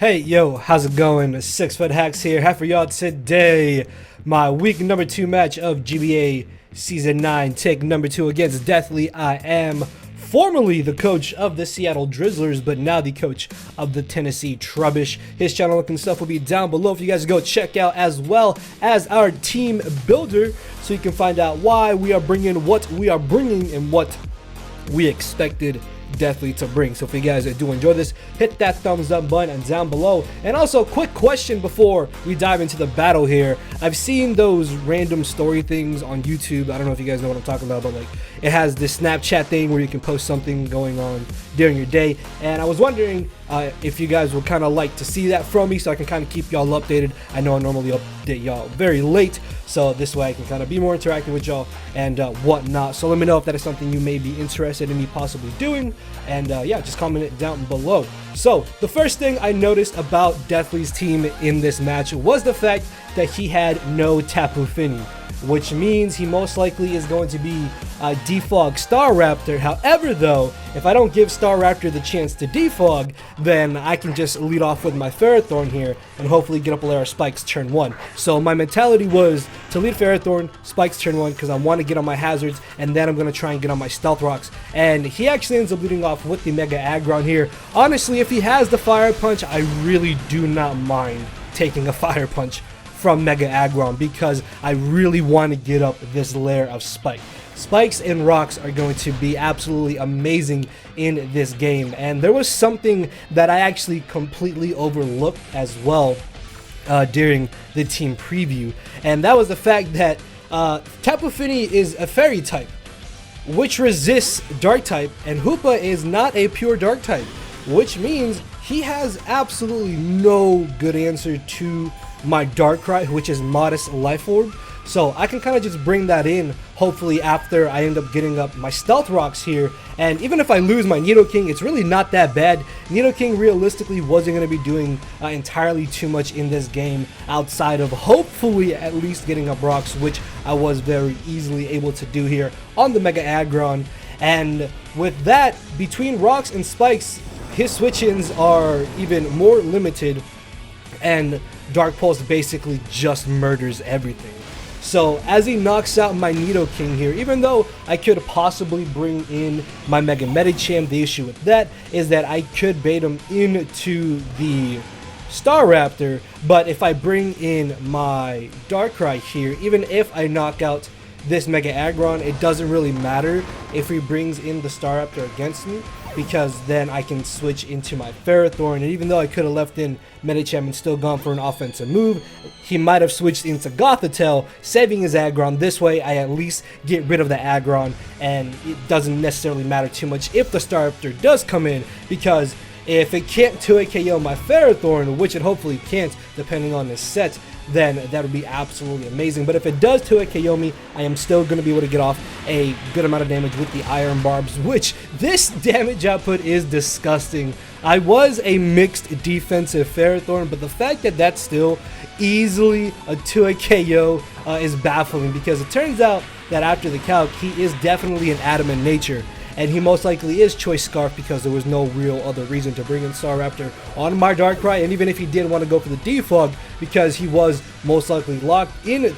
Hey, yo, how's it going? SixftHax here, half for y'all today. My week number 2 match of GBA Season 9, take number 2 against Deathly. I am formerly the coach of the Seattle Drizzlers, but now the coach of the Tennessee Trubbish. His channel link and stuff will be down below for you guys to go check out, as well as our team builder, so you can find out why we are bringing what we are bringing and what we expected Deathly to bring. So if you guys do enjoy this, hit that thumbs up button down below. And also, quick question before we dive into the battle here. I've seen those random story things on YouTube. I don't know if you guys know what I'm talking about, but like it has this Snapchat thing where you can post something going on during your day, and I was wondering if you guys would kind of like to see that from me, so I can kind of keep y'all updated. I know I normally update y'all very late, so this way I can kind of be more interactive with y'all and whatnot. So let me know if that is something you may be interested in me possibly doing, and yeah, just comment it down below. So the first thing I noticed about Deathly's team in this match was the fact that he had no Tapu Fini, which means he most likely is going to be defog Staraptor. However, though, if I don't give Staraptor the chance to defog, then I can just lead off with my Ferrothorn here and hopefully get up a layer of Spikes turn 1. So my mentality was to lead Ferrothorn, Spikes turn 1, because I want to get on my hazards, and then I'm going to try and get on my Stealth Rocks. And he actually ends up leading off with the Mega Aggron here. Honestly, if he has the Fire Punch, I really do not mind taking a Fire Punch from Mega Aggron, because I really want to get up this layer of Spike. Spikes and Rocks are going to be absolutely amazing in this game, and there was something that I actually completely overlooked as well during the team preview, and that was the fact that Tapu Fini is a Fairy type, which resists Dark type, and Hoopa is not a pure Dark type, which means he has absolutely no good answer to my Darkrai, which is Modest Life Orb. So I can kind of just bring that in, hopefully, after I end up getting up my Stealth Rocks here. And even if I lose my Nidoking, it's really not that bad. Nidoking realistically wasn't going to be doing entirely too much in this game, outside of hopefully at least getting up Rocks, which I was very easily able to do here on the Mega Aggron. And with that, between Rocks and Spikes, his switch-ins are even more limited, and Dark Pulse basically just murders everything. So as he knocks out my Nidoking here, even though I could possibly bring in my Mega Medicham, the issue with that is that I could bait him into the Staraptor, but if I bring in my Darkrai here, even if I knock out this Mega Aggron, it doesn't really matter if he brings in the Staraptor against me, because then I can switch into my Ferrothorn. And even though I could have left in Medicham and still gone for an offensive move, he might have switched into Gothitelle, saving his Aggron. This way I at least get rid of the Aggron, and it doesn't necessarily matter too much if the Staraptor does come in, because if it can't 2-hit KO my Ferrothorn, which it hopefully can't depending on this set, then that would be absolutely amazing. But if it does 2-hit KO me, I am still going to be able to get off a good amount of damage with the Iron Barbs, which this damage output is disgusting. I was a mixed defensive Ferrothorn, but the fact that that's still easily a 2-hit KO is baffling, because it turns out that after the calc, he is definitely an adamant nature. And he most likely is Choice Scarf, because there was no real other reason to bring in Staraptor on my Darkrai. And even if he did want to go for the defog, because he was most likely locked into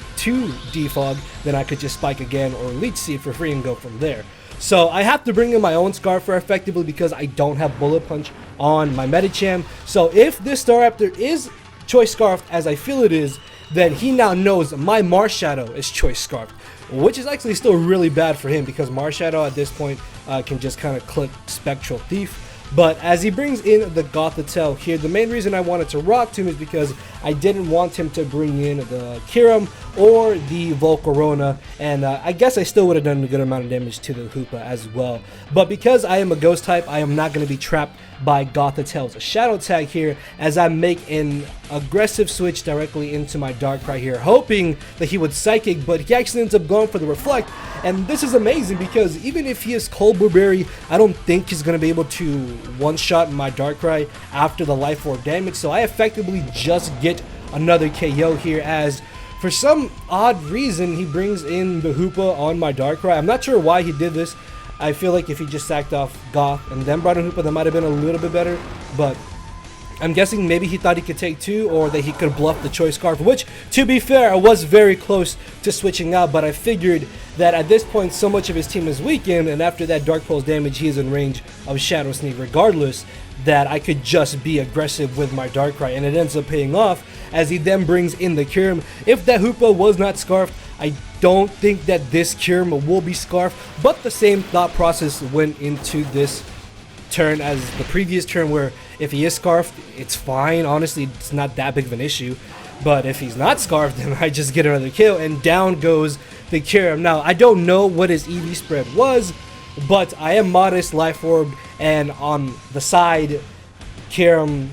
defog, then I could just Spike again or Leech Seed for free and go from there. So I have to bring in my own Scarfer effectively, because I don't have Bullet Punch on my Medicham. So if this Staraptor is Choice Scarfed, as I feel it is, then he now knows my Marshadow is Choice Scarfed, which is actually still really bad for him, because Marshadow at this point can just kind of click Spectral Thief. But as he brings in the Gothitelle here, the main reason I wanted to rock to him is because I didn't want him to bring in the Kyurem or the Volcarona, and I guess I still would have done a good amount of damage to the Hoopa as well. But because I am a Ghost type, I am not going to be trapped by Gothitelle's Shadow Tag here, as I make an aggressive switch directly into my Darkrai here, hoping that he would Psychic, but he actually ends up going for the Reflect. And this is amazing, because even if he is Cold Burberry, I don't think he's going to be able to one-shot my Darkrai after the Life Orb damage, so I effectively just get another KO here, as for some odd reason he brings in the Hoopa on my Darkrai. I'm not sure why he did this. I feel like if he just sacked off Goth and then brought in Hoopa, that might have been a little bit better, but I'm guessing maybe he thought he could take 2 or that he could bluff the Choice Scarf, which, to be fair, I was very close to switching out, but I figured that at this point so much of his team is weakened, and after that Dark Pulse damage he is in range of Shadow Sneak regardless, that I could just be aggressive with my Darkrai, and it ends up paying off as he then brings in the Kyurem. If that Hoopa was not Scarfed, I don't think that this Kyurem will be Scarfed, but the same thought process went into this turn as the previous turn, where if he is Scarfed, it's fine. Honestly, it's not that big of an issue. But if he's not Scarfed, then I just get another kill, and down goes the Kyurem. Now, I don't know what his EV spread was, but I am modest Life Orb, and on the side, Kyurem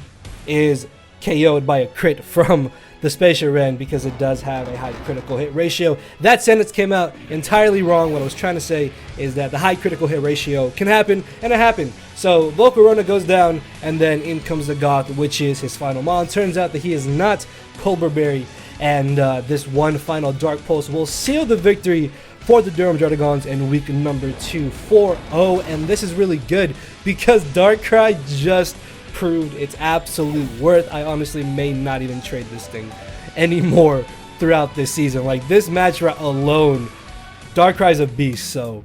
is KO'd by a crit from the Spatial Ren because it does have a high critical hit ratio. That sentence came out entirely wrong. What I was trying to say is that the high critical hit ratio can happen, and it happened. So Volcarona goes down, and then in comes the Goth, which is his final mon. Turns out that he is not Colberberry, and this one final Dark Pulse will seal the victory for the Durham Druddigons in week number 2, 4-0. And this is really good because Darkrai just proved its absolute worth. I honestly may not even trade this thing anymore throughout this season. Like, this match alone, Darkrai's a beast. So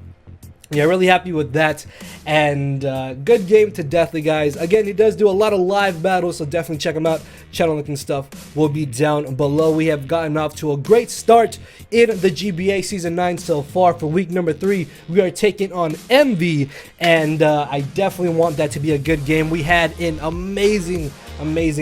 yeah, really happy with that, and good game to Deathly, guys. Again, he does do a lot of live battles, so definitely check him out. Channel link and stuff will be down below. We have gotten off to a great start in the GBA Season 9 so far. For week number 3, we are taking on MV, and I definitely want that to be a good game. We had an amazing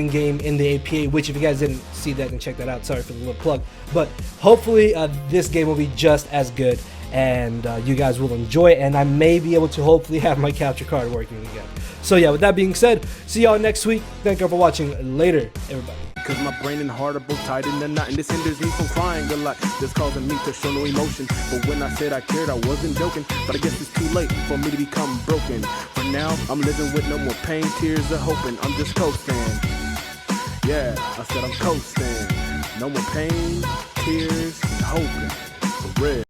game in the APA, which if you guys didn't see that, then check that out. Sorry for the little plug, but hopefully this game will be just as good, and you guys will enjoy it, and I may be able to hopefully have my capture card working again. So yeah, with that being said, see y'all next week. Thank you for watching. Later, everybody. Cause my brain and heart are both tied in the knot, and this hinders me from crying a lot. This causing me to show no emotion. But when I said I cared, I wasn't joking. But I guess it's too late for me to become broken. For now, I'm living with no more pain, tears, or hoping. I'm just coasting. Yeah, I said I'm coasting. No more pain, tears, and hoping. For real.